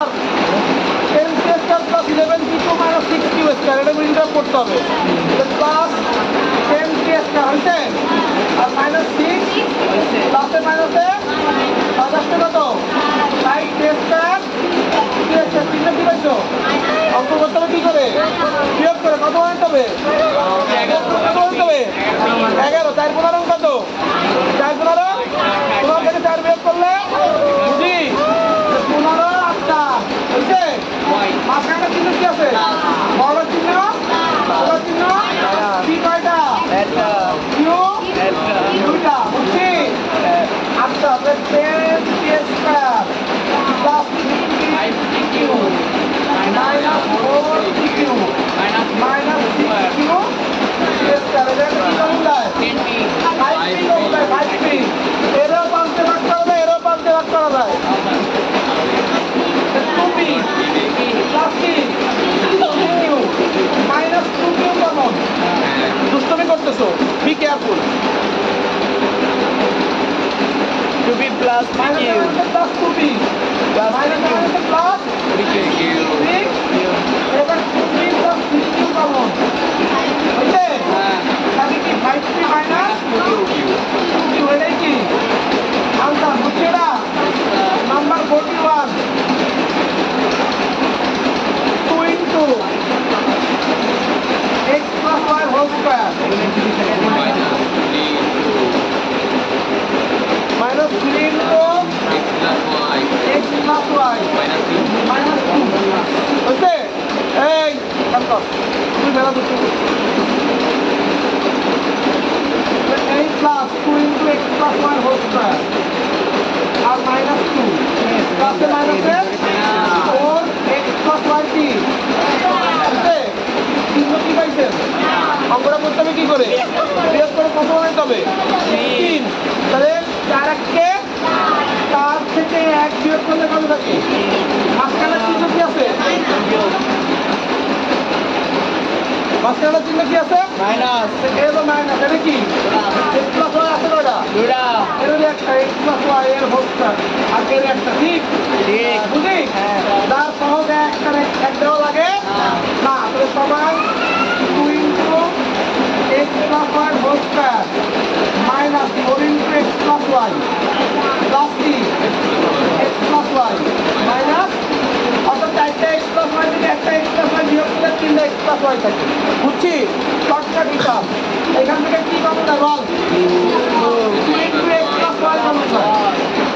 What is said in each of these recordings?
10k square plus 11p2 minus 6q square, এটা মিলটা করতে হবে। প্লাস 10k স্কয়ার হয়েছে আর মাইনাস 6 প্লাসে মাইনাসে সাতাশটা কত 9k স্কয়ার তিনটা কি পাইছো? অঙ্ক করতে হবে কি করে? বিয়োগ করে কত আনতে হবে? কত আনতে হবে? 11। 4 15 কত? 4 15 তোমার থেকে 4 বিয়োগ করলে বুঝি 15 8টা হয়েছে। মাঝখানে চিহ্ন কি আছে? বড় চিহ্ন, ছোট চিহ্ন, কি কয়টা? কিউ দুইটা বুঝছি। আচ্ছা 10k square plus 5pq minus 4pq minus 6q square, এটা কি কমন যায়? 5p কমন যায়। 5p এরও পাঁচে ভাগ করা যায়, এরও পাঁচে ভাগ করা যায়। 2p প্লাস কি 2q মাইনাস 2q কমন। দুষ্টমি করতেছো, be careful. 2b plus minus 3q plus 2p plus minus 3q plus 3q এবার 2p প্লাস 3q কমন হয়েছে। তাহলে কি 5p মাইনাস 2q এটাই কি আনসার? বুঝছি এটা number 41 2 into x plus y whole square minus 3 into x plus y minus 2 হয়েছে। এই তুমি বেলা দুটো 8 plus 2 into x plus y whole square আর মাইনাস 2 প্লাসে মাইনাসে 4 x প্লাস y কি হয়েছে। চিহ্ন কি পাইছেন? অঙ্কটা করতে হবে কি করে? বিয়োগ করে কত আনতে হবে? 3। তাহলে 4 এককে 4 থেকে 1 বিয়োগ করলে কত থাকে? মাঝখানে চিহ্ন কি আছে? মাঝখানে চিহ্ন কি আছে? minus এলো মাইনাস। এটা কি x প্লাস y আছে কয়টা? দুটা এর একটা x প্লাস y এর হোল স্কয়ার আর এর একটা ঠিক ঠিক বুঝি। যার সহজে এক দেওয়া লাগে না, তাহলে সবাই 2 into x plus y whole square minus 4 into x plus y plus কি x প্লাস y মাইনাস অর্থাৎ 4টা x প্লাস y থেকে একটা x প্লাস y বিয়োগ করলে 3টা x প্লাস y থাকে। বুঝছি শর্টকাট হিসাব। এখান থেকে কি কমন যায় বল? 2 into x plus y common যায়।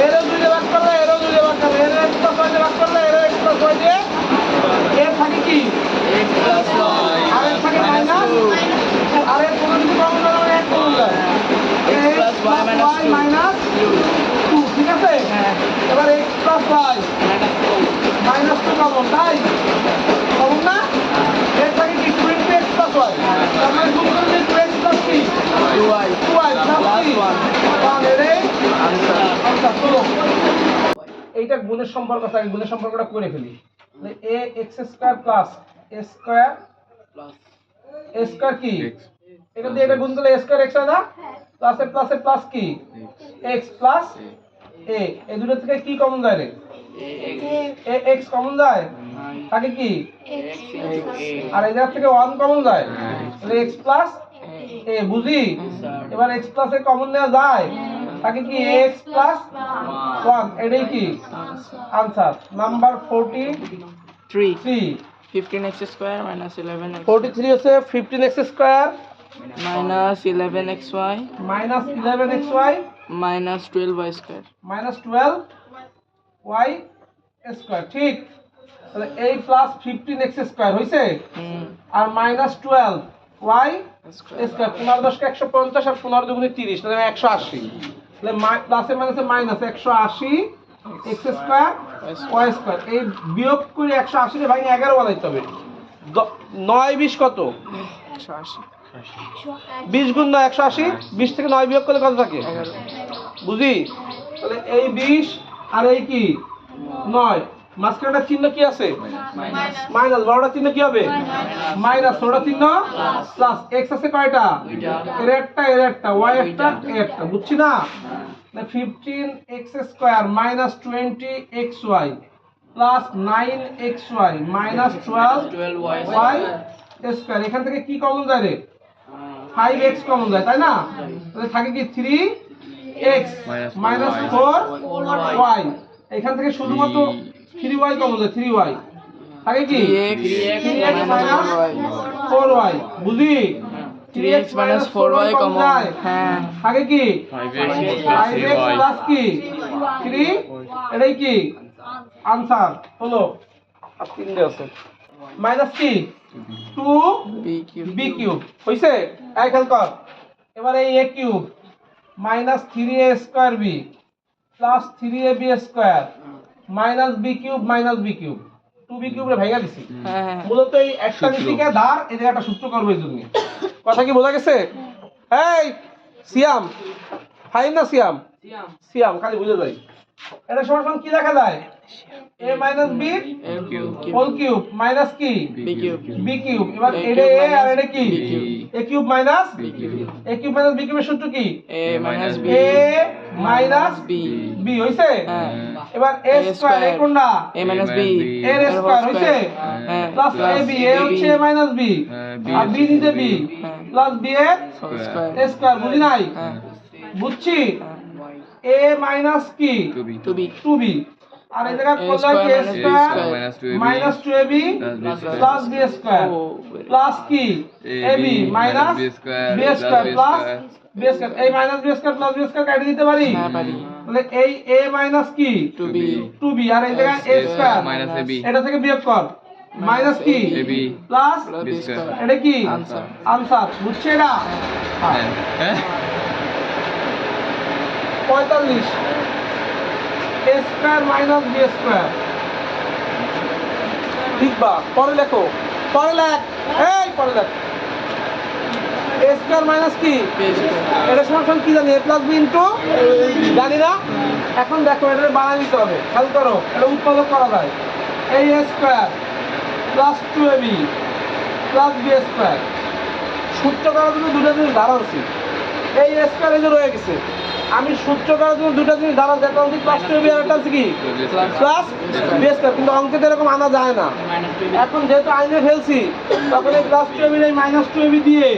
এরও 2 দিয়ে ভাগ করলে এরও 2 দিয়ে ভাগ করলে এরও x প্লাস y দিয়ে ভাগ করলে এরও x প্লাস y দিয়ে এর থাকে কি x plus y আর এর থাকে মাইনাস আর এর কোনো কিছু কমন যায় না, এক কমন যায় x plus y minus 2 minus 2 ঠিক আছে। এবার x plus y minus 2 common তাই কমন না। এর থাকে কি 2 ইন্টু x প্লাস y তার মানে গুণ করলে 2x প্লাস কি 2y 2y প্লাস কি 1 এর answer আচ্ছা চলো এইটা গুণের সম্পর্ক থাকে, গুণের সম্পর্কটা করে ফেলি। a x square plus a square plus a square কি এটা দিয়ে এটা গুণ করলে a স্কয়ার x হয় না। প্লাসে প্লাসে প্লাস কি x প্লাস a এই দুটো থেকে কি কমন যায় রে? a x কমন যায় থাকে কি আর এই জায়গা থেকে 1 কমন যায় তাহলে x প্লাস a বুঝি। এবার x প্লাস a কমন নেওয়া যায় থাকে কি x প্লাস 1 এটাই কি answer number 43 15x square minus 11x 43 হচ্ছে 15x square minus 11xy minus 11xy minus 12y square minus 12y square ঠিক। তাহলে এই প্লাস 15x স্কয়ার হইছে আর মাইনাস 12y স্কয়ার 15 10 কে 150 আর 15 দুগুণে 30 তাহলে 180। তাহলে প্লাসে মাইনাসে minus 180 x square y square এই বিয়োগ করে 180 রে ভাই 11 বানাইতে হবে। 9 20 কত? 180 20 গুণ 9 180 20 থেকে 9 বিয়োগ করলে কত থাকে? বুঝি। তাহলে এই 20 আর এই কি 9 মাঝখানটা চিহ্ন কি আছে? মাইনাস। বড়টা চিহ্ন কি হবে? মাইনাস। ছোটটা চিহ্ন প্লাস। x আছে কয়টা? এর একটা এর একটা y একটা এর একটা বুঝছি না। 15x square minus 20xy plus 9xy minus 12y square. এখান থেকে কি কমন যায় রে? 5x কমন যায়, তাই না? তাহলে থাকে কি 3x মাইনাস 4y। এখান থেকে শুধুমাত্র 3y কমন যায়, 3y থাকে কি 3x মাইনাস 4y। বুঝি 3x minus 4y কমন যায়, হ্যাঁ থাকে কি 5x 5x প্লাস কি 3, এটাই কি আনসার হলো। আর 3 আছে মাইনাস কি 2 b b কিউব হইছে। এই খেয়াল কর, এবারে এই a cube minus 3a square b plus 3ab square minus b cube 2b cube রে ভাইগা দিছি। হ্যাঁ মূলত এই একটা নীতিকে ধার এই জায়গাটা সূত্র করবে এই জন্য। কথা কি বোঝা গেছে? এই সিয়াম ফাইন না সিয়াম সিয়াম খালি বুঝে যাই। এটা সমান কি লেখা যায়? a minus b whole cube minus কি b কিউব b কিউব। এবার এটা a আর এটা কি a cube minus b cube b কিউবের সূত্র কি a minus b a minus b b হইছে। হ্যাঁ এবার a স্কয়ার এই কোনটা a minus b এর স্কয়ার হইছে হ্যাঁ প্লাস ab a হচ্ছে a মাইনাস b আর b নিচে b প্লাস b এর স্কয়ার স্কয়ার। বুঝি নাই? হ্যাঁ বুঝছি। a মাইনাস কি 2b 2b আর এই জায়গা করলে কি a square minus 2ab plus b square plus কি ab minus b square plus b square. এই minus b square plus b square কাটি দিতে পারি? হ্যাঁ পারি তাহলে এই a মাইনাস কি 2b আর এই জায়গা a স্কয়ার minus ab এটা থেকে বিয়োগ কর মাইনাস কি ab প্লাস b স্কয়ার এটা কি আনসার আনসার। বুঝছে এটা? হ্যাঁ 45 a square minus b square লিখবা। পরে লেখো, পরে লেখ, এই পরে লেখ। a স্কয়ার মাইনাস কি b স্কয়ার এটা সমান কি জানি a প্লাস b ইনটু জানি না। এখন দেখো এটা বানাই নিতে হবে, খেয়াল করো এটা উৎপাদক করা যায়। এই a square plus 2ab plus b square সূত্র করার জন্য দুটো জিনিস ধারণছি। এই a স্কয়ার এই যে রয়ে গেছে, আমি সূত্র করার জন্য দুটো জিনিস ধারণ একটা হচ্ছে প্লাস 2ab আর একটা হচ্ছে কি প্লাস b স্কয়ার, কিন্তু অঙ্কে তো এরকম আনা যায় না। এখন যেহেতু আইনে ফেলছি তখন এই প্লাস 2ab এই মাইনাস 2ab দিয়ে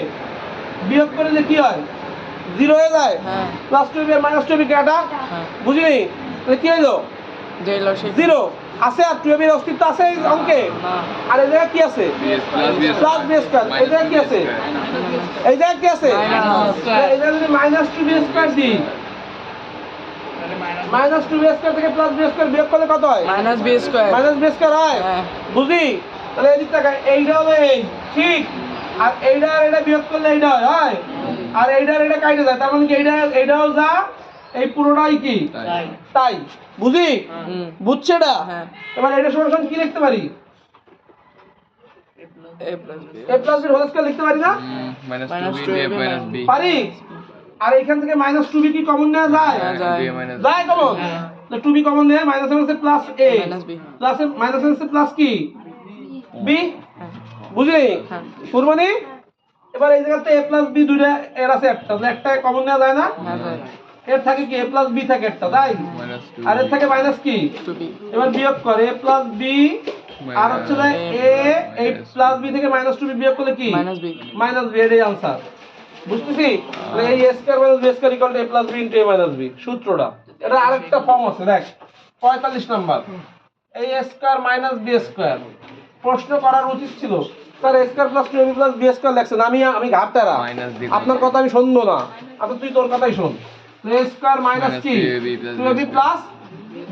বিয়োগ করলে কি হয়? 0 হয়ে যায়। হ্যাঁ প্লাস 2ab আর মাইনাস 2ab কাটা হ্যাঁ বুঝিনি? তাহলে কি হলো? যে লসে 0 আছে আর 2ab এর অস্তিত্ব আছে এই অঙ্কে। না আর এই জায়গায় কি আছে? Plus b square. এই জায়গায় কি আছে? এই জায়গায় কি আছে? এই জায়গায় যদি মাইনাস 2b স্কয়ার দিই, মাইনাস 2b স্কয়ার থেকে প্লাস b স্কয়ার বিয়োগ করলে কত হয়? Minus b square minus b square হয়। হ্যাঁ বুঝি? তাহলে এদিক থেকে এইটা হবে এই, ঠিক। আর এইটা আর এটা বিয়োগ করলে এইটা হয়, হয়। আর এইটা আর এটা কাটে যায়, তার মানে কি এইটাও যা এই পুরোটাই কি তাই। বুঝি? বুঝছে এটা? হ্যাঁ এবার এটা সমান কি লিখতে পারি? a plus b a plus b whole square লিখতে পারি না? minus Minus 2b minus b পারি। আর এখান থেকে মাইনাস 2b কি কমন নেওয়া যায়? হ্যাঁ, যায়। minus যায় কমন। তাহলে 2b কমন নেয়, মাইনাস এর মধ্যে plus a minus b plus minus এর মধ্যে প্লাস কি b। হ্যাঁ বুঝলি? হ্যাঁ পুরবানি। এবার এই জায়গাতে a প্লাস b দুইটা এর আছে একটা, তাহলে একটা কমন নেওয়া যায় না? হ্যাঁ যায় এর থাকে কি a প্লাস b থাকে একটা, তাই? minus 2 আর এর থাকে মাইনাস কি? 2b এবার বিয়োগ করে a প্লাস b আর হচ্ছে যে a এই প্লাস b থেকে মাইনাস 2b বিয়োগ করলে কি মাইনাস b মাইনাস b এর আনসার। বুঝতেছি? তাহলে এই a square minus b square equal two a plus b into a minus b সূত্রটা। এটা আরেকটা ফর্ম আছে দেখ 45 নাম্বার। এই a square minus b square প্রশ্ন করার উচিত ছিল sir a square plus 2ab plus b square লেখছেন, আমি ঘাটতারা Minus b আপনার কথা আমি শুনবো না। আচ্ছা তুই তোর কথাই শোন। a স্কয়ার মাইনাস কি 2ab প্লাস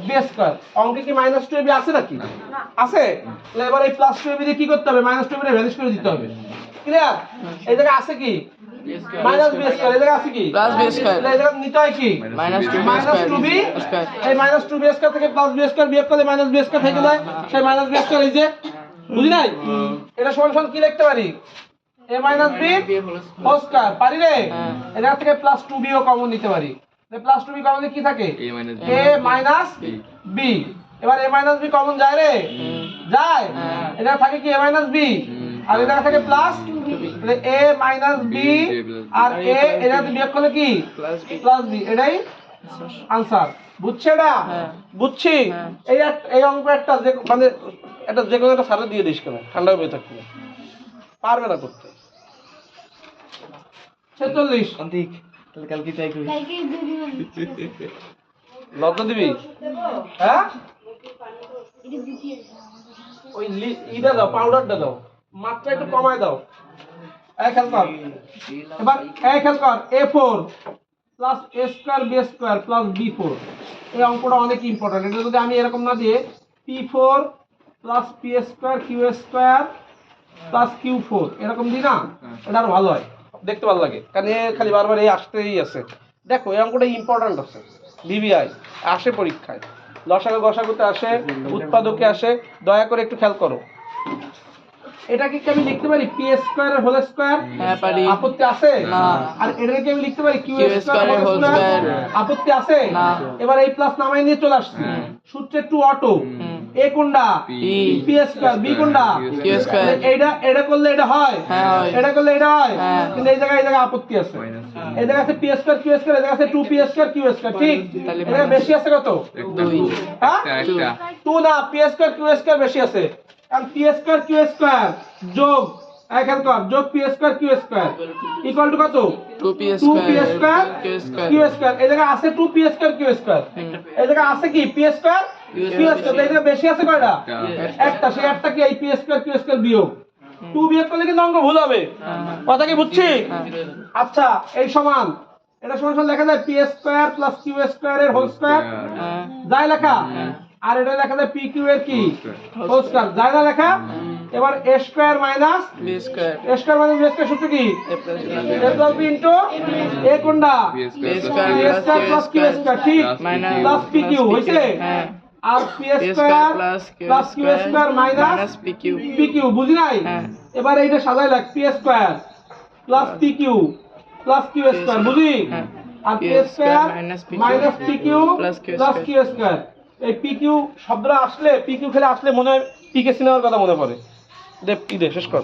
b স্কয়ার। অঙ্কে কি মাইনাস 2ab আছে নাকি? আছে। তাহলে এবার এই প্লাস 2ab দিয়ে কি করতে হবে? মাইনাস 2ab এর ভ্যানিশ করে দিতে হবে। ক্লিয়ার? এই জায়গায় আছে কি মাইনাস b স্কয়ার, এই জায়গায় আছে কি প্লাস b স্কয়ার তাহলে এই জায়গায় নিতে হয় কি minus 2b minus 2b square এই মাইনাস 2b স্কয়ার থেকে প্লাস b স্কয়ার বিয়োগ করলে মাইনাস b স্কয়ার থেকে যায়, সেই মাইনাস b স্কয়ার এই যে। বুঝি নাই? এটা সমান কি লিখতে পারি? a minus b whole square পারি রে। এটা থেকে প্লাস 2b ও কমন নিতে পারি। তাহলে প্লাস 2b কমন কি থাকে? a minus b a minus b। এবার a মাইনাস b কমন যায় রে, যায়। এটা থাকে কি a মাইনাস b আর এটা থাকে প্লাস তাহলে a মাইনাস b আর a এটা বিয়োগ করলে কি প্লাস b প্লাস b। এটাই আনসার বুঝছে এটা হ্যাঁ। বুঝছি হ্যাঁ। এই অঙ্ক একটা যে মানে এটা যে কোনো একটা সারে দিয়ে দিস কেন ঠান্ডা হয়ে থাকবে পারবে না করতে 46 অন্তিক তাহলে কালকে চাই করি লজ্জা দিবি হ্যাঁ ওই ইটা দাও পাউডারটা দাও মাত্রা একটু কমায় দাও এই খেল কর এবার এই খেল কর A4 plus A square B square plus B4 এই অঙ্কটা অনেক ইম্পর্টেন্ট এটা যদি আমি এরকম না দিয়ে P4 plus P square Q square plus Q4 এরকম দিই না এটা আরো ভালো হয় দেখতে ভালো লাগে কারণ এ খালি বারবার এই আসতেই আছে দেখো এই অঙ্কটা ইম্পর্টেন্ট আছে ভিভিআই আসে পরীক্ষায় লসাগু গসাগুতে আসে উৎপাদকে আসে দয়া করে একটু খেয়াল করো এটাকে কি আমি লিখতে পারি পি স্কয়ার এর হোল স্কয়ার হ্যাঁ পারি। আপত্তি আছে না। আর এটাকে কি আমি লিখতে পারি কিউ Q স্কয়ার এর হোল স্কয়ার আপত্তি আছে না। এবার এই প্লাস নামাই নিয়ে চলে আসছি সূত্রে টু অটো এ কোনটা পি স্কয়ার বি কোনটা Q স্কয়ার। এটা করলে এটা হয় হ্যাঁ, হয়। এটা করলে এটা হয় হ্যাঁ। কিন্তু এই জায়গায় আপত্তি আছে এই জায়গায় আছে পি স্কয়ার কিউ স্কয়ার এই জায়গায় আছে 2 পি স্কয়ার কিউ স্কয়ার ঠিক তাহলে এটা বেশি আছে কত দুই হ্যাঁ একটা 2 না পি স্কয়ার কিউ স্কয়ার বেশি আছে কারণ পি স্কয়ার কিউ স্কয়ার যোগ এখান কর যোগ P square Q square equal to কত 2p 2 P square Q square Q square এই জায়গায় আছে 2 পি স্কয়ার কিউ স্কয়ার এই জায়গায় আছে কি পি স্কয়ার কিউ স্কয়ার এই জায়গায় বেশি আছে কয়টা একটা সেই একটা কি এই পি স্কয়ার কিউ স্কয়ার বিয়োগ 2 বিয়োগ করলে কিন্তু অঙ্ক ভুল হবে কথা কি বুঝছি আচ্ছা এই সমান এটা সমান সমান লেখা যায় P square plus Q square এর হোল স্কয়ার যায় লেখা আর এটা লেখা যায় পি কিউ এর কি হোল স্কয়ার যায় না লেখা এবার a square minus b square a square minus b square সূত্র কি a plus a plus b into a কোনটা B a square square plus Q square ঠিক মাইনাস প্লাস পি কিউ হইছে হ্যাঁ আর P square plus Q square minus pq P Q বুঝি নাই হ্যাঁ। এবার এইটা সাজাই লাগ P square plus P Q plus Q square বুঝি হ্যাঁ। আর P P square minus minus P Q plus Q plus Q square এই পি কিউ শব্দটা আসলে পি কিউ খেলে আসলে মনে হয় পি কে সিনেমার কথা মনে পড়ে দে শেষ কর